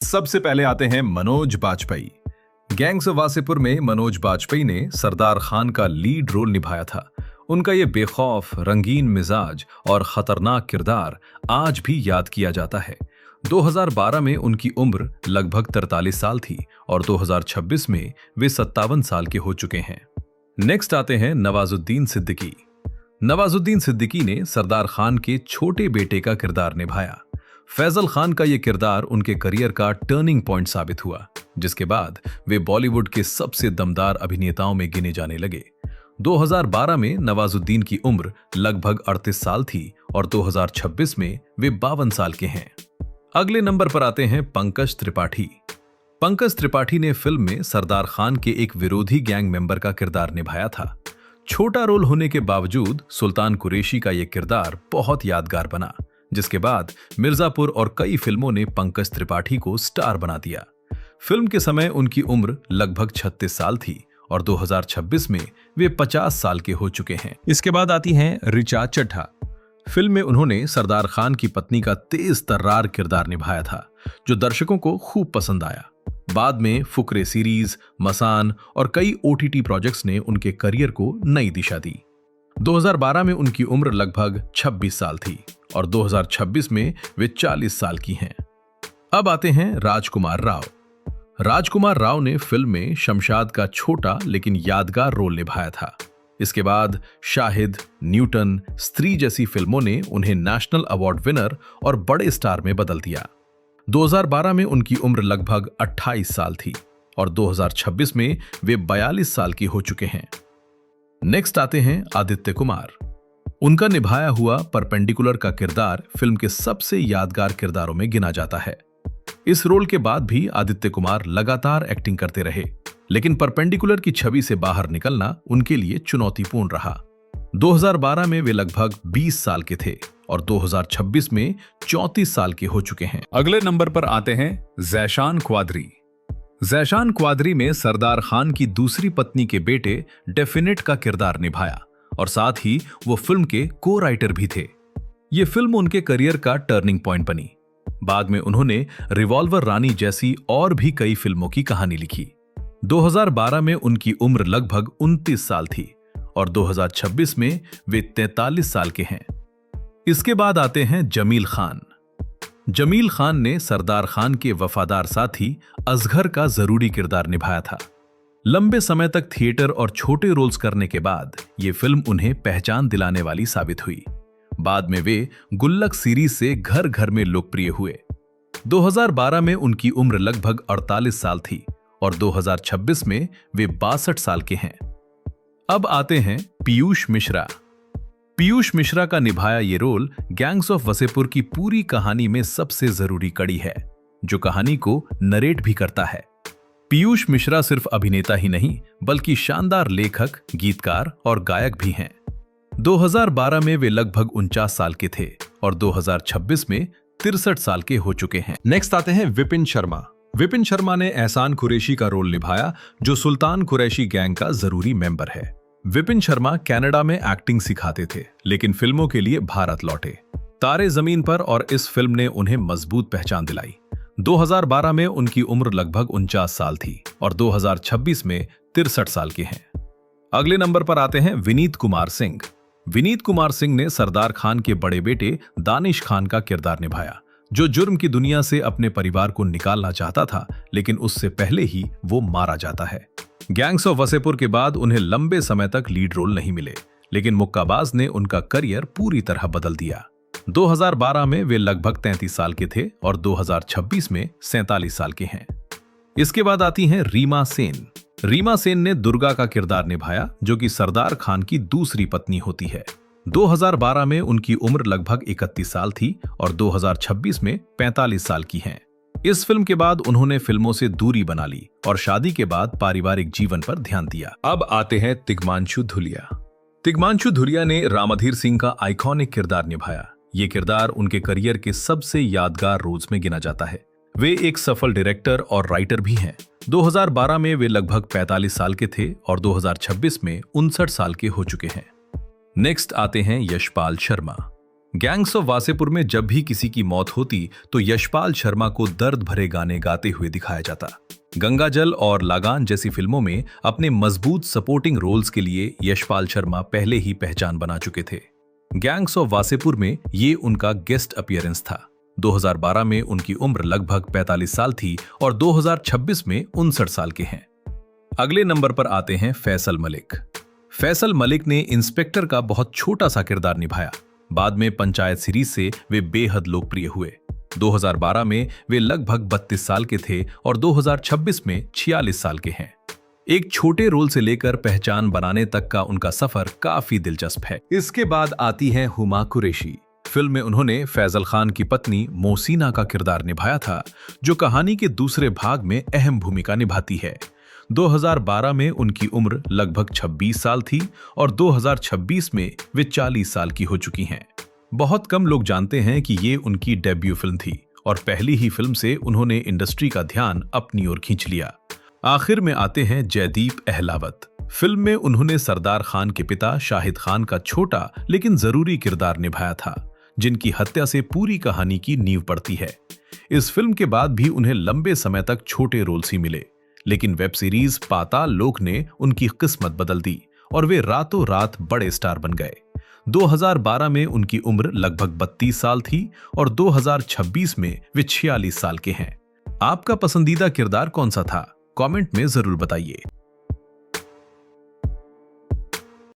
सबसे पहले आते हैं मनोज बाजपेयी। गैंग्स ऑफ वासेपुर में मनोज बाजपेयी ने सरदार खान का लीड रोल निभाया था। उनका ये बेखौफ, रंगीन मिजाज और खतरनाक किरदार आज भी याद किया जाता है। 2012 में उनकी उम्र लगभग 43 साल थी और 2026 में वे 57 साल के हो चुके हैं। नेक्स्ट आते हैं नवाजुद्दीन सिद्दीकी। नवाजुद्दीन सिद्दीकी ने सरदार खान के छोटे बेटे का किरदार निभाया। फैजल खान का यह किरदार उनके करियर का टर्निंग पॉइंट साबित हुआ, जिसके बाद वे बॉलीवुड के सबसे दमदार अभिनेताओं में गिने जाने लगे। 2012 में नवाजुद्दीन की उम्र लगभग 38 साल थी और 2026 में वे 52 साल के हैं। अगले नंबर पर आते हैं पंकज त्रिपाठी। पंकज त्रिपाठी ने फिल्म में सरदार खान के एक विरोधी गैंग मेंबर का किरदार निभाया था। छोटा रोल होने के बावजूद सुल्तान कुरैशी का यह किरदार बहुत यादगार बना, जिसके बाद मिर्जापुर और कई फिल्मों ने पंकज त्रिपाठी को स्टार बना दिया। फिल्म के समय उनकी उम्र लगभग 36 साल थी और 2026 में वे 50 साल के हो चुके हैं। इसके बाद आती हैं ऋचा चड्ढा। फिल्म में उन्होंने सरदार खान की पत्नी का तेज तर्रार किरदार निभाया था, जो दर्शकों को खूब पसंद आया। बाद में फुकरे सीरीज, मसान और कई OTT प्रोजेक्ट्स ने उनके करियर को नई दिशा दी। 2012 में उनकी उम्र लगभग 26 साल थी और 2026 में वे 40 साल की हैं। अब आते हैं राजकुमार राव। राजकुमार राव ने फिल्म में शमशाद का छोटा लेकिन यादगार रोल निभाया था। इसके बाद शाहिद, न्यूटन, स्त्री जैसी फिल्मों ने उन्हें नेशनल अवार्ड विनर और बड़े स्टार में बदल दिया। 2012 में उनकी उम्र लगभग 28 साल थी और 2026 में वे 42 साल की हो चुके हैं। नेक्स्ट आते हैं आदित्य कुमार। उनका निभाया हुआ परपेंडिकुलर का किरदार फिल्म के सबसे यादगार किरदारों में गिना जाता है। इस रोल के बाद भी आदित्य कुमार लगातार एक्टिंग करते रहे, लेकिन परपेंडिकुलर की छवि से बाहर निकलना उनके लिए चुनौतीपूर्ण रहा। 2012 में वे लगभग 20 साल के थे और 2026 में 34 साल के हो चुके हैं। अगले नंबर पर आते हैं ज़ैशान क्वादरी। ज़ैशान क्वादरी में सरदार खान की दूसरी पत्नी के बेटे डेफिनेट का किरदार निभाया और साथ ही वो फिल्म के को राइटर भी थे। ये फिल्म उनके करियर का टर्निंग पॉइंट बनी। बाद में उन्होंने रिवॉल्वर रानी जैसी और भी कई फिल्मों की कहानी लिखी। 2012 में उनकी उम्र लगभग 29 साल थी और 2026 में वे 43 साल के हैं। इसके बाद आते हैं जमील खान। जमील खान ने सरदार खान के वफादार साथी असगर का जरूरी किरदार निभाया था। लंबे समय तक थिएटर और छोटे रोल्स करने के बाद ये फिल्म उन्हें पहचान दिलाने वाली साबित हुई। बाद में वे गुल्लक सीरीज से घर घर में लोकप्रिय हुए। 2012 में उनकी उम्र लगभग 48 साल थी और 2026 में वे 62 साल के हैं। अब आते हैं पीयूष मिश्रा। पीयूष मिश्रा का निभाया ये रोल गैंग्स ऑफ वसेपुर की पूरी कहानी में सबसे जरूरी कड़ी है, जो कहानी को नरेट भी करता है। पीयूष मिश्रा सिर्फ अभिनेता ही नहीं, बल्कि शानदार लेखक, गीतकार और गायक भी हैं। 2012 में वे लगभग 49 साल के थे और 2026 में 63 साल के हो चुके हैं। नेक्स्ट आते हैं विपिन शर्मा। विपिन शर्मा ने एहसान कुरैशी का रोल निभाया, जो सुल्तान कुरैशी गैंग का जरूरी मेंबर है। विपिन शर्मा कनाडा में एक्टिंग सिखाते थे, लेकिन फिल्मों के लिए भारत लौटे। तारे जमीन पर और इस फिल्म ने उन्हें मजबूत पहचान दिलाई। 2012 में उनकी उम्र लगभग 49 साल थी और 2026 में 63 साल के हैं। अगले नंबर पर आते हैं विनीत कुमार सिंह। विनीत कुमार सिंह ने सरदार खान के बड़े बेटे दानिश खान का किरदार निभाया, जो जुर्म की दुनिया से अपने परिवार को निकालना चाहता था, लेकिन उससे पहले ही वो मारा जाता है। गैंग्स ऑफ वसेपुर के बाद उन्हें लंबे समय तक लीड रोल नहीं मिले, लेकिन मुक्काबाज ने उनका करियर पूरी तरह बदल दिया। 2012 में वे लगभग 33 साल के थे और 2026 में 47 साल के हैं। इसके बाद आती हैं रीमा सेन। रीमा सेन ने दुर्गा का किरदार निभाया, जो कि सरदार खान की दूसरी पत्नी होती है। 2012 में उनकी उम्र लगभग 31 साल थी और 2026 में 45 साल की हैं। इस फिल्म के बाद उन्होंने फिल्मों से दूरी बना ली और शादी के बाद पारिवारिक जीवन पर ध्यान दिया। अब आते हैं तिग्मांशु धुलिया। तिग्मांशु धुलिया ने रामाधीर सिंह का आइकॉनिक किरदार निभाया। ये किरदार उनके करियर के सबसे यादगार रोल्स में गिना जाता है। वे एक सफल डायरेक्टर और राइटर भी हैं। 2012 में वे लगभग 45 साल के थे और 2026 में 59 साल के हो चुके हैं। नेक्स्ट आते हैं यशपाल शर्मा। गैंग्स ऑफ वासेपुर में जब भी किसी की मौत होती तो यशपाल शर्मा को दर्द भरे गाने गाते हुए दिखाया जाता। गंगाजल और लागान जैसी फिल्मों में अपने मजबूत सपोर्टिंग रोल्स के लिए यशपाल शर्मा पहले ही पहचान बना चुके थे। गैंग्स ऑफ वासेपुर में ये उनका गेस्ट अपीयरेंस था। 2012 में उनकी उम्र लगभग 45 साल थी और 2026 में 59 साल के हैं। अगले नंबर पर आते हैं फैसल मलिक। फैसल मलिक ने इंस्पेक्टर का बहुत छोटा सा किरदार निभाया। बाद में पंचायत सीरीज से वे बेहद लोकप्रिय हुए। 2012 में वे लगभग 32 साल के थे और 2026 में 46 साल के हैं। एक छोटे रोल से लेकर पहचान बनाने तक का उनका सफर काफी दिलचस्प है। इसके बाद आती है हुमा कुरैशी। फिल्म में उन्होंने फैजल खान की पत्नी मोहसिना का किरदार निभाया था, जो कहानी के दूसरे भाग में अहम भूमिका निभाती है। 2012 में उनकी उम्र लगभग 26 साल थी और 2026 में वे 40 साल की हो चुकी हैं। बहुत कम लोग जानते हैं कि ये उनकी डेब्यू फिल्म थी और पहली ही फिल्म से उन्होंने इंडस्ट्री का ध्यान अपनी ओर खींच लिया। आखिर में आते हैं जयदीप अहलावत। फिल्म में उन्होंने सरदार खान के पिता शाहिद खान का छोटा लेकिन जरूरी किरदार निभाया था, जिनकी हत्या से पूरी कहानी की नींव पड़ती है। इस फिल्म के बाद भी उन्हें लंबे समय तक छोटे रोल्स ही मिले, लेकिन वेब सीरीज पाताल लोक ने उनकी किस्मत बदल दी और वे रातों रात बड़े स्टार बन गए। 2012 में उनकी उम्र लगभग 32 साल थी और 2026 में वे 46 साल के हैं। आपका पसंदीदा किरदार कौन सा था? कमेंट में जरूर बताइए।